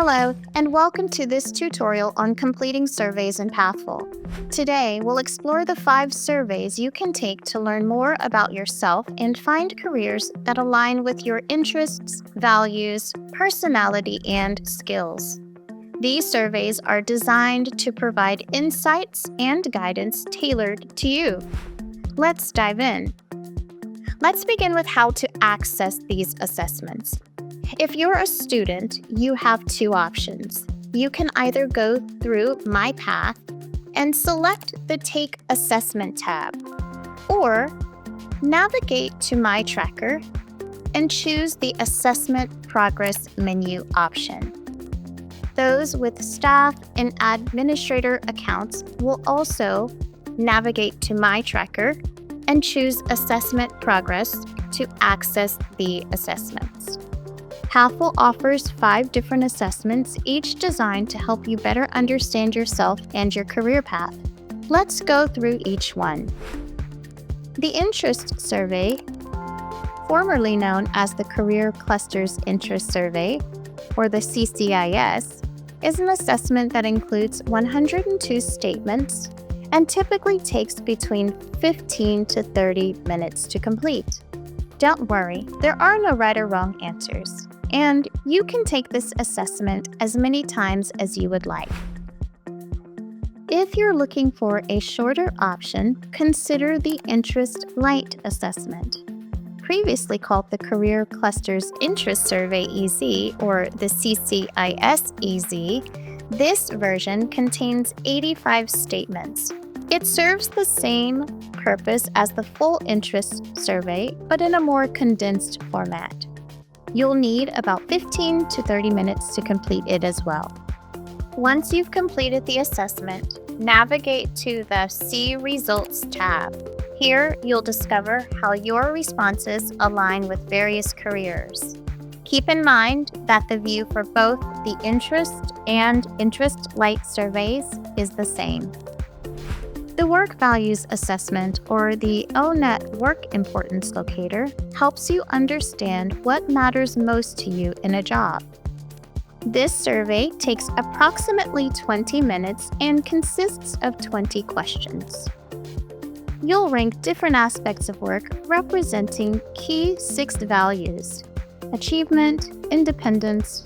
Hello, and welcome to this tutorial on completing surveys in Pathful. Today, we'll explore the 5 surveys you can take to learn more about yourself and find careers that align with your interests, values, personality, and skills. These surveys are designed to provide insights and guidance tailored to you. Let's dive in. Let's begin with how to access these assessments. If you're a student, you have 2 options. You can either go through My Path and select the Take Assessment tab, or navigate to My Tracker and choose the Assessment Progress menu option. Those with staff and administrator accounts will also navigate to My Tracker and choose Assessment Progress to access the assessments. Pathful offers 5 different assessments, each designed to help you better understand yourself and your career path. Let's go through each one. The Interest Survey, formerly known as the Career Clusters Interest Survey, or the CCIS, is an assessment that includes 102 statements and typically takes between 15 to 30 minutes to complete. Don't worry, there are no right or wrong answers, and you can take this assessment as many times as you would like. If you're looking for a shorter option, consider the Interest-lite Assessment. Previously called the Career Clusters Interest Survey EZ, or the CCIS EZ, this version contains 85 statements. It serves the same purpose as the full interest survey, but in a more condensed format. You'll need about 15 to 30 minutes to complete it as well. Once you've completed the assessment, navigate to the See Results tab. Here, you'll discover how your responses align with various careers. Keep in mind that the view for both the Interest and Interest-lite surveys is the same. The Work Values Assessment, or the ONET Work Importance Locator, helps you understand what matters most to you in a job. This survey takes approximately 20 minutes and consists of 20 questions. You'll rank different aspects of work representing key 6 values: achievement, independence,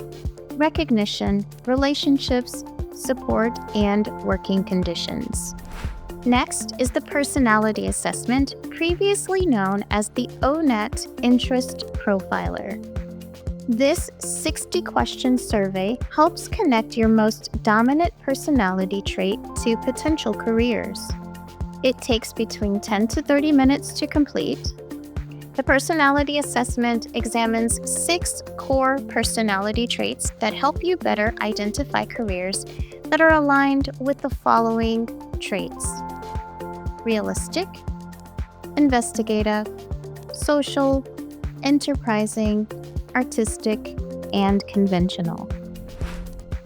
recognition, relationships, support, and working conditions. Next is the Personality Assessment, previously known as the ONET Interest Profiler. This 60-question survey helps connect your most dominant personality trait to potential careers. It takes between 10 to 30 minutes to complete. The Personality Assessment examines 6 core personality traits that help you better identify careers that are aligned with the following traits: realistic, investigative, social, enterprising, artistic, and conventional.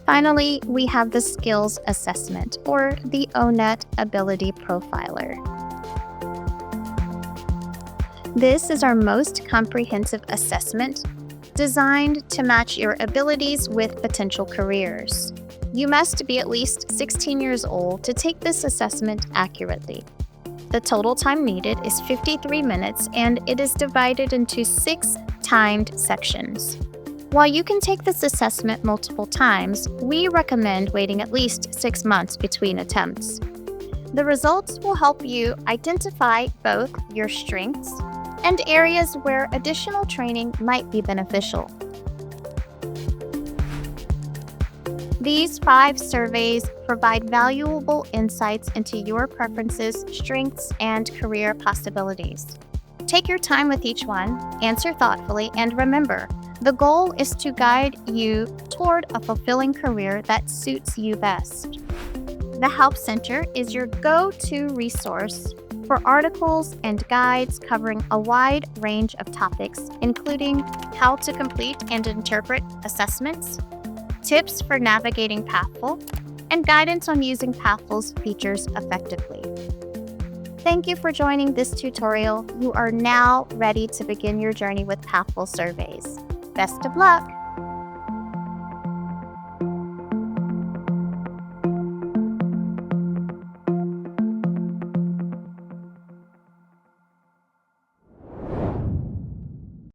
Finally, we have the Skills Assessment, or the ONET Ability Profiler. This is our most comprehensive assessment, designed to match your abilities with potential careers. You must be at least 16 years old to take this assessment accurately. The total time needed is 53 minutes, and it is divided into 6 timed sections. While you can take this assessment multiple times, we recommend waiting at least 6 months between attempts. The results will help you identify both your strengths and areas where additional training might be beneficial. These 5 surveys provide valuable insights into your preferences, strengths, and career possibilities. Take your time with each one, answer thoughtfully, and remember, the goal is to guide you toward a fulfilling career that suits you best. The Help Center is your go-to resource for articles and guides covering a wide range of topics, including how to complete and interpret assessments, tips for navigating Pathful, and guidance on using Pathful's features effectively. Thank you for joining this tutorial. You are now ready to begin your journey with Pathful surveys. Best of luck!